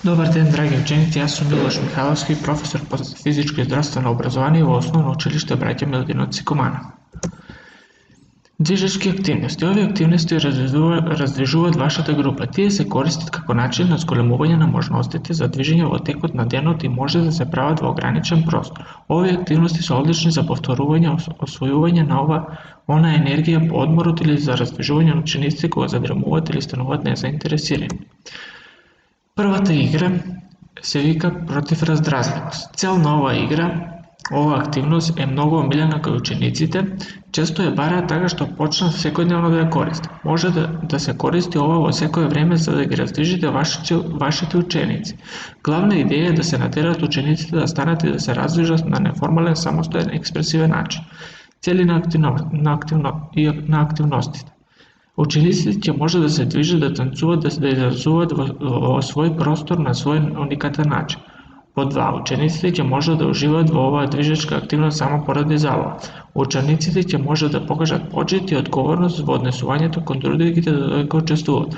Добар ден, драги ученици, јас сум Милош Михайловски, професор по физичко и здравствено образование во Основно училиште Браќа Милутиновци Кумана. Движечки активности. Овие активности раздвижуваат вашата група. Тие се користат како начин на зголемување на можностите за движење во текот на денот и може да се прават во ограничен простор. Овие активности се одлични за повторување, освојување на она енергија по одморот или за раздвижување на ученици кога задремуваат или стануваат незаинтересирани. Првата игра се вика против раздразливост. Цел на оваа активност е многу омилена кај учениците, често ја бараат така што почнат секојдневно да ја користат. Може да се користи ова во секое време за да ги раздвижите вашите ученици. Главна идеја е да се натераат учениците да станат и да се раздвижат на неформален, самостоен, експресивен начин. Цели на активностите. Учениците ќе може да се движат, да танцуват, да изразуваат во свој простор на свој уникатен начин. По 2. Учениците ќе може да уживаат во оваа движечка активност само поради забава. Учениците ќе може да покажат почит и одговорност во однесувањето кон другите додека учествуваат.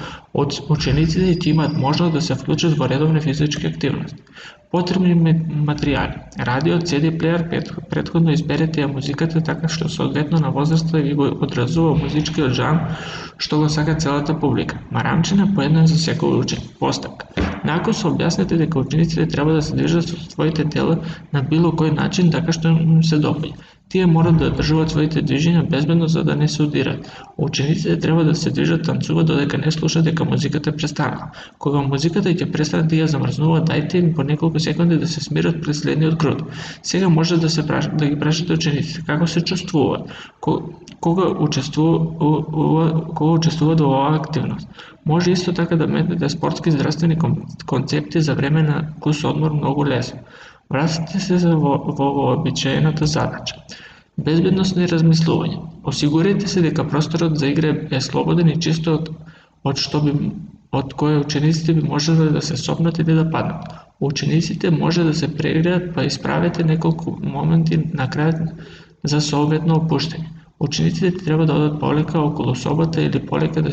Учениците ќе имаат можност да се вклучат во редовни физички активности. Потребни материјали. Радио, CD плеер, претходно изберете ја музиката така што соодветно на возраста ви го одразува музичкиот жанр што го сака целата публика. Марамчина по еднаш за секој ученик. Постапка. Након се објасните дека учениците треба да се движат со своите тела на било кој начин така што им се допаѓа. Тие морат да одржуваат своите движења безбедно за да не се удираат. Учениците треба да се движат, танцуваат додека не слушаат дека музиката престанала. Кога музиката ќе престане да ја замрзнува, дајте им по неколку секунди да се смират пред следниот крут. Сега може да ги прашате учениците како се чувствуваат кога учествуваат во оваа активност. Може исто така да метнете спортски здравствени концепти за време на кус одмор многу лесно. Вратете се во вообичаената задача. Безбедносно и размислување. Осигурете се дека просторот за игра е слободен и чисто од кое учениците би можеле да се сопнат или да паднат. Учениците може да се преиграат па исправете неколку моменти на крајот за соодветно опуштање. Учениците треба да одат полека околу собата или полека да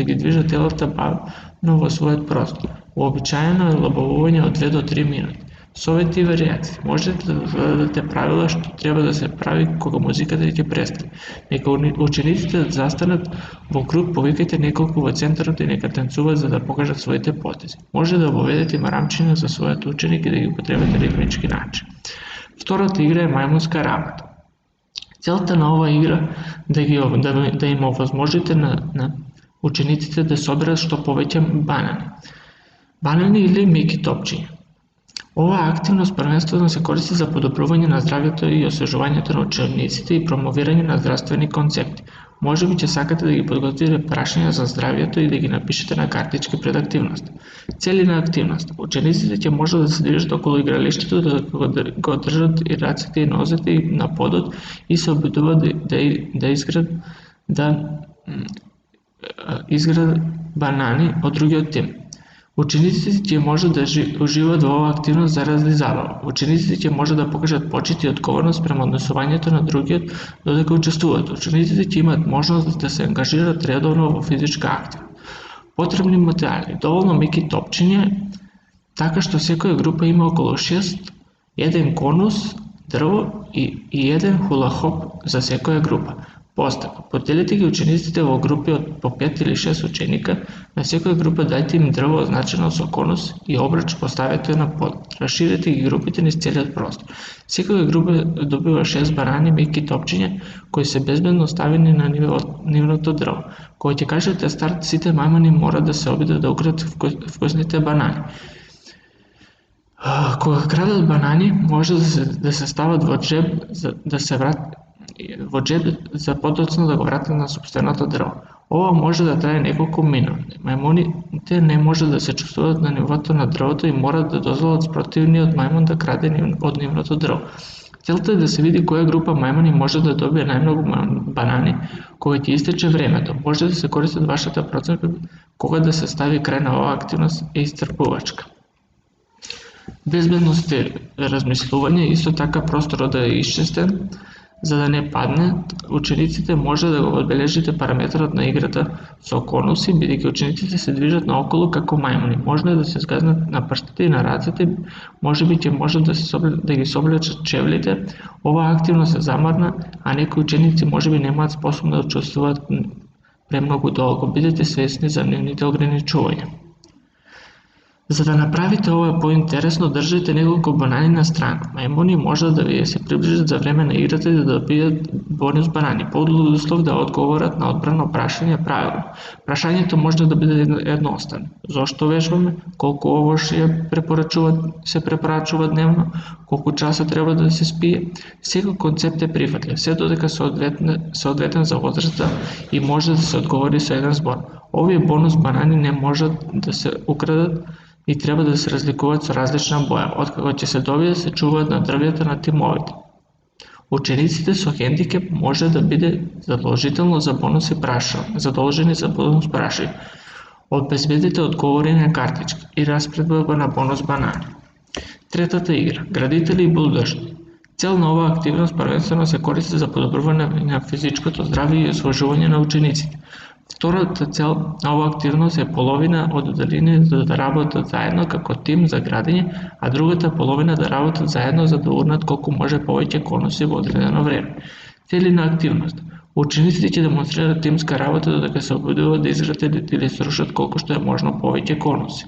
ги движат телата бавно во својот простор. Вообичаено е лабавување од 2 до 3 минути. Совети и варијации. Можете да дадете правила што треба да се прави кога музиката ќе престане. Нека учениците да застанат во круг, повикајте неколку во центарот и нека танцуваат за да покажат своите потези. Може да воведете марамчина за својот ученик и да ги употребите ритмички начин. Втората игра е мајмунска работа. Целта на оваа игра да им овозможите на учениците да соберат што повеќе банани или меки топчиња. Оваа активност првенствено се користи за подобрување на здравјето и освежувањето на учениците и промовирање на здравствени концепти. Можеби ќе сакате да ги подготвите прашања за здравјето и да ги напишете на картички пред активност. Цели на активност. Учениците ќе може да се движат околу игралиштето, да го држат и рацете и нозете на подот и се обидуваат да изградат банани од другиот тим. Учениците ќе може да уживаат во оваа активност заради забава. Учениците ќе може да покажат почит и одговорност према однесувањето на другиот додека учествуваат. Учениците ќе имаат можност да се ангажираат редовно во физичка активност. Потребни материјали. Доволно меки топчиња, така што секоја група има околу 6, еден конус, дрво и еден хула-хоп за секоја група. Постапка. Поделете ги учениците во групи од по 5 или 6 ученика, на секоја група дајте им дрво означено со конус и обрач поставете на под. Раширете ги групите низ целиот простор. Секоја група добива 6 банани меки топчиња кои се безбедно ставени на нивното дрво. Кога ќе кажете старт, сите мајмуни мора да се обидат да украдат вкусните банани. Кога крадат банани, може да се стават во джеб за подоцна да го вратат на сопственото дрво. Ова може да трае неколку минути. Мајмуните не може да се чувствуваат на нивото на дрвото и морат да дозволат спротивниот мајмун да краде од нивното дрво. Целта е да се види која група мајмуни може да добие најмногу банани кога ќе истече времето. Може да се користат вашата проценка кога да се стави крај на оваа активност е исцрпувачка. Безбедност и размислување, исто така просторот да е исчистен, За да не паднат учениците, може да го одбележите параметрот на играта со конуси, бидејќи учениците се движат наоколу како мајмуни. Можно е да се згазнат на прстите и на рацете, можеби ќе може да ги соблечат чевлите. Оваа активност е замарна, а некои ученици можеби немаат способност да учествуваат премногу долго. Бидете свесни за нивните ограничувања. За да направите ова поинтересно, држите неколку банани на страна. Мајмуни може да ви се приближат за време на играта и да добијат бонус банани, под услов да одговорат на одбрано прашање правилно. Прашањето може да биде едноставно. Зошто вежбаме? Колку овош се препорачува дневно? Колку часа треба да се спие? Секој концепт е прифатлив, се додека соодветен за возраста и може да се одговори со еден збор. Овие бонус банани не можат да се украдат и треба да се разликуваат со различна боја. Откако ќе се добијат, се чуваат на дрвјата на тимовите. Учениците со хендикеп може да биде задолжени за бонус прашања. Обезбедите одговори на картички и распредба на бонус банани. Третата игра – градители и булдожи. Цел на оваа активност првенствено се користи за подобрување на физичкото здравје и освежување на учениците. Втората цел на оваа активност е половина од одделението да работат заедно како тим за градење, а другата половина да работат заедно за да урнат колку може повеќе конуси во одредено време. Цели на активност. Учениците ќе демонстрираат тимска работа додека се обидуваат да изградат или срушат колку што е можно повеќе конуси.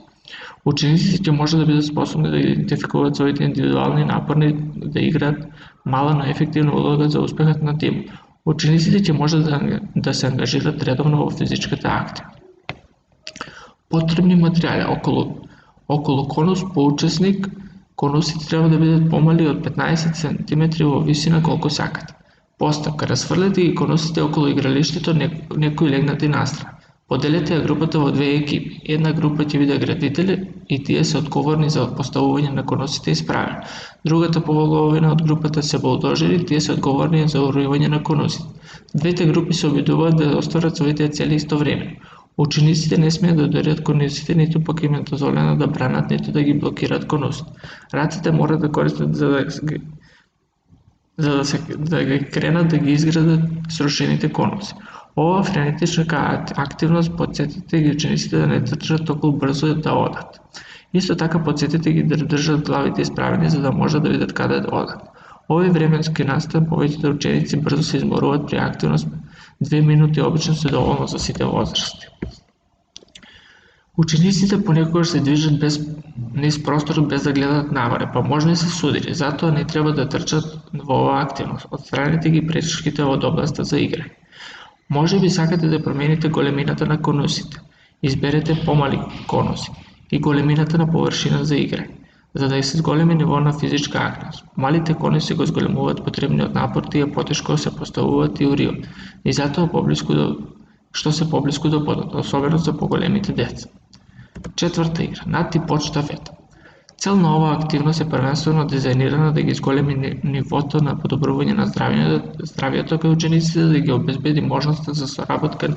Учениците ќе може да бидат способни да идентификуваат своите индивидуални напори да играат мала, но ефективна улога за успехот на тимот. Учениците ќе може да се ангажираат редовно во физичката активност. Потребни материјали околу конус по учесник. Конусите треба да бидат помали од 15 см во висина колку сакате. Постапка: расфрлете ги конусите околу игралиштето, некои легнати настрана. Поделете ја групата во две екипи. Една група ќе биде градители и тие се одговорни за поставување на конусите исправено. Другата половина од групата се булдожери, тие се одговорни за урујување на конусите. Двете групи се обидуваат да остварат своите цели истовремено. Учениците не смеат да ударат конусите, ниту пак им е дозволено да бранат, ниту да ги блокираат конусите. Рацете морат да користат да ги кренат да ги изградат срушените конуси. Ова френетична активност потсетите ги учениците да не трчат толку брзо да одат. Исто така потсетите ги да држат главите исправени за да може да видат каде да одат. Овој временски настан повеќето ученици брзо се изморуваат при активност. 2 минути обично се доволно за сите возрасти. Учениците понекогаш се движат низ просторот без да гледат нагоре, па можни се судири, затоа не треба да трчат во оваа активност. Отстраните ги пречките од областа за играње. Може би сакате да промените големината на конусите. Изберете помали конуси и големината на површина за играње, за да се зголеми ниво на физичка активност. Малите конуси го зголемуваат потребниот напор, тие потешко се поставуваат и уриваат, и затоа што се поблиску до подот, особено за поголемите деца. Четврта игра – над и под штафета. Цел на оваа активност е првенствено дизајнирана да ги зголеми нивото на подобрување на здравјето кај учениците, да ги обезбеди можноста за соработка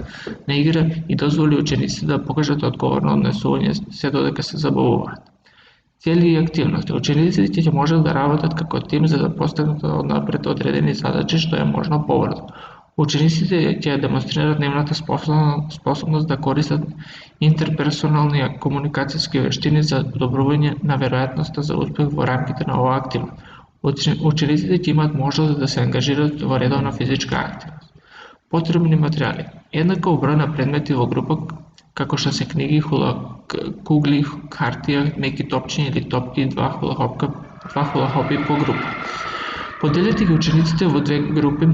на игра и дозволи учениците да покажат одговорно однесување се додека се забавуваат. Цели и активности. Учениците ќе можат да работат како тим за да постигнат однапред одредени задачи што е можно побрзо. Учениците ќе демонстрираат нивната способност да користат интерперсонални комуникацијски вештини за подобрување на веројатноста за успех во рамките на оваа активност. Учениците ќе имаат можност да се ангажираат во редовна физичка активност. Потребни материјали. Еднаков број на предмети во група, како што се книги, кугли, хартија, меки топчиња или топки и два хулахопи по група. Поделете ги учениците во две групи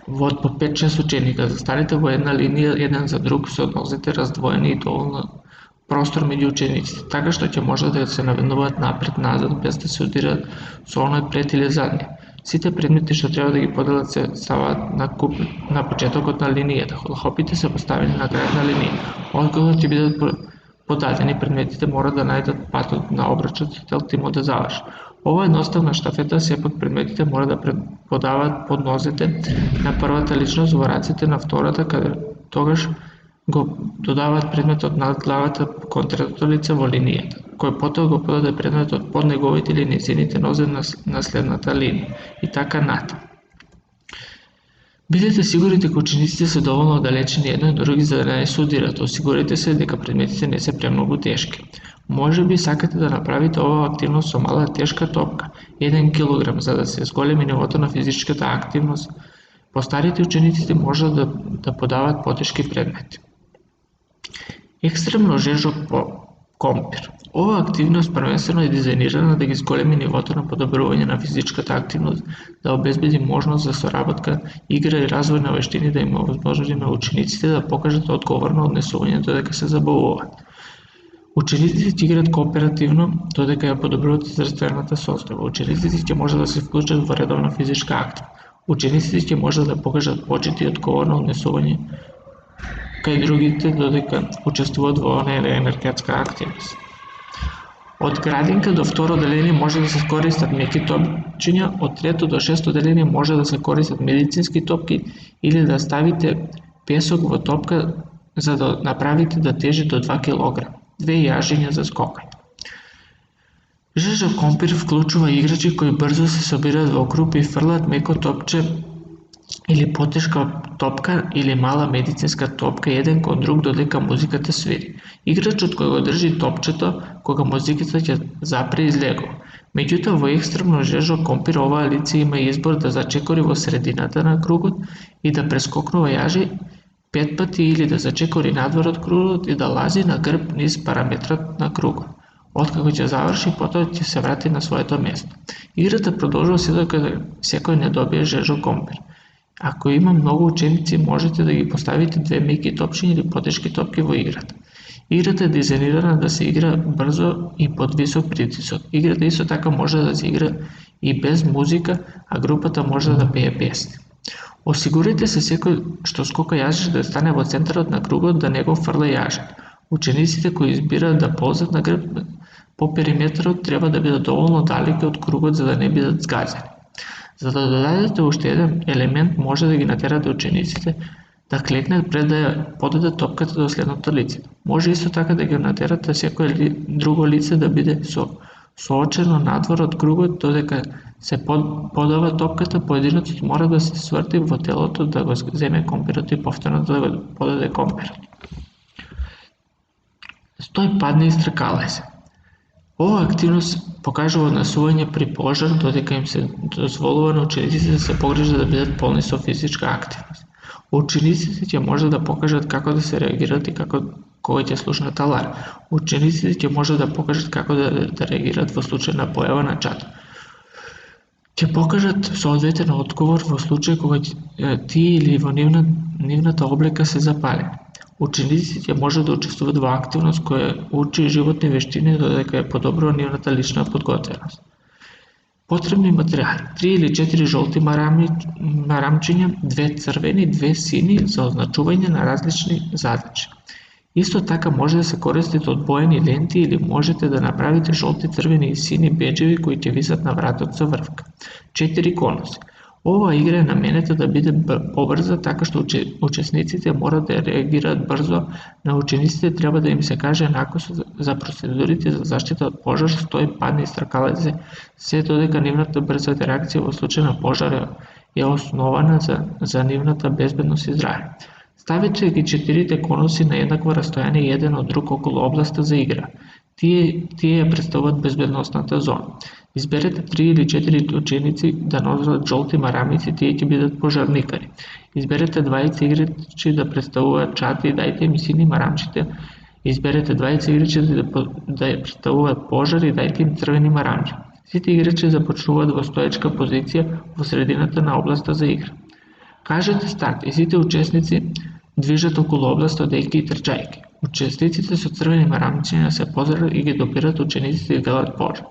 во по 5-6 ученика, застанете во една линија еден за друг со нозете раздвоени и доволно простор меѓу учениците, така што ќе може да се наведнуваат напред-назад без да се удираат со оној пред или задни. Сите предмети што треба да ги поделат се ставаат на куп на почетокот на линијата. Хулахопите се поставени на крајот на линија. Откако ќе бидат подадени, предметите мора да најдат патот на обрачот со цел тимот да заврши. Ова едноставна штафета, сепак предметите мора да подаваат под нозете на првата личност во раците на втората, каде тогаш го додаваат предметот над главата кон третото лице во линијата, кој потоа го подаде предметот под неговите или нејзините нозе на следната линија, и така натаму. Бидете сигурни дека учениците се доволно оддалечени едни од други за да не судират. Осигурете се дека предметите не се премногу тешки. Може би сакате да направите оваа активност со мала тешка топка, 1 кг, за да се зголеми нивото на физичката активност. Постарите учениците можат да подават потешки предмети. Екстремно жежок по компир. Оваа активност првенствено е дизајнирана да ги зголеми нивото на подобрување на физичката активност, да обезбеди можност за соработка, игра и развој на вештини, да им овозможи на учениците да покажат одговорно однесување додека се забавуваат. Учениците ќе играат кооперативно додека ја подобруваат здравствената состојба. Учениците ќе можат да се вклучат во редовна физичка активност. Учениците ќе можат да покажат почит и одговорно однесување кај другите додека учествуваат во онаа енергетска активност. Од градинка до второ деление може да се користат меки топчиња, од трето до шесто деление може да се користат медицински топки или да ставите песок во топка за да направите да тежи до 2 кг, 2 јажиња за скокање. Жежок компир вклучува играчи кои брзо се собираат во групи и фрлаат меко топче или потешка топка или мала медицинска топка еден кон друг додека музиката свири. Играчот кој го држи топчето кога музиката ќе запре излегува. Меѓутоа во екстремно жежок компир оваа лице има избор да зачекори во средината на кругот и да прескокнува јажи 5 пати или да зачекори надвор од кругот и да лази на грб низ параметрот на кругот. Откако ќе заврши, потоа ќе се врати на своето место. Играта продолжува се докато секој не добие жежок компир. Ако има многу ученици, можете да ги поставите 2 меки топчиња или потешки топки во играта. Играта е дизајнирана да се игра брзо и под висок притисок. Играта исто така може да се игра и без музика, а групата може да пее песни. Осигурете се секој што скока јажиш да стане во центарот на кругот, да не го фрла јажот. Учениците кои избираат да ползат на грб по периметрот треба да бидат доволно далеки од кругот за да не бидат згазени. За да додадете уште еден елемент, може да ги натерате учениците да клекнат пред да ја подадат топката до следното лице. Може исто така да ги натерате секој друго лице да биде соочено надвор од кругот додека се подава топката, поединецот мора да се сврти во телото да го земе компирот и повторно да го подаде компирот. Стој, падни и стркалај се. Ова активност покажува однесување при пожар додека им се дозволува на учениците да се погрижат да бидат полни со физичка активност. Учениците ќе може да покажат како да се реагираат и како кога ќе слушнат аларм. Учениците ќе може да покажат како да реагираат во случај на појава на чад. Ќе покажат соодветен одговор во случај кога тие или во нивната облека се запалени. Учениците може да учествуваат во активност која учи животни вештини додека ја подобрува нивната лична подготвеност. Потребни материјали: 3 или 4 жолти марамчиња, 2 црвени, 2 сини за означување на различни задачи. Исто така може да се користат одбоени ленти или можете да направите жолти, црвени и сини беџеви кои ќе висат на вратот со врвка. 4 конуси. Оваа игра е наменета да биде побрза, така што учесниците мора да реагираат брзо. На учениците треба да им се каже накус за процедурите за заштита од пожар, стој, падни и стркалај се додека нивната брза реакција во случај на пожар е основана за нивната безбедност и здравје. Ставете ги 4 конуси на еднакво растојание еден од друг околу областа за игра. Тие ја представуваат безбедносната зона. Изберете 3 или 4 ученици да носат жолти марамици, тие ќе бидат пожарникари. Изберете 20 играчи да представуваат чати и дајте им сини марамчите. Изберете 20 играчи да представуваат пожар и дајте им црвени марамчи. Сите играчи започнуваат во стоечка позиција во средината на областа за игра. Кажете старт и сите учесници движат околу областа одејќи и трчајќи. Учесниците со црвени марамчиња се позират и ги допират учениците и велат пожар.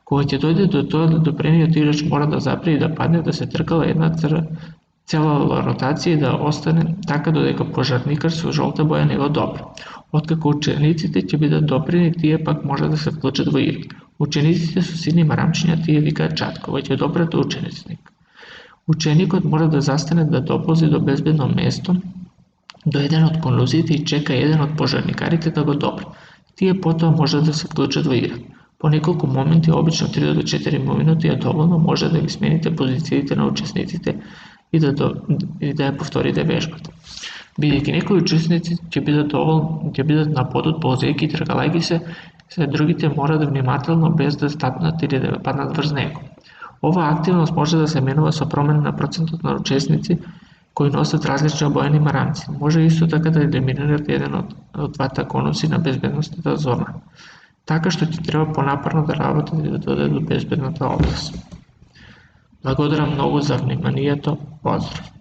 Кога ќе дојде до тоа да допрениот играч мора да запре и да падне, да се тркала една цела ротација и да остане така додека пожарникар со жолта боја не го допре. Откако учениците ќе бидат допрени, тие пак може да се вклучат во игра. Учениците со сини марамчиња тие викаат чат, кога ќе допрете ученик. Ученикот мора да застане да доползи до безбедно место до еден од конузите и чека еден од пожарникарите да го допре. Тие потоа може да се вклучат во игра. По неколку моменти, обично 3 до 4 минути е доволно, може да ги смените позициите на учесниците и да ја повторите вежбата. Бидејќи некои учесници ќе бидат на подот ползејќи и тргалајќи се другите мораат внимателно без да стапнат или да паднат врз него. Оваа активност може да се менува со промена на процентот на учесници кои носат различни обоени марамци. Може исто така да елиминирате еден од двата конуси на безбедносната зона, така што ќе треба понапорно да работите да дојдете до безбедната област. Благодарам многу за вниманието. Поздрав!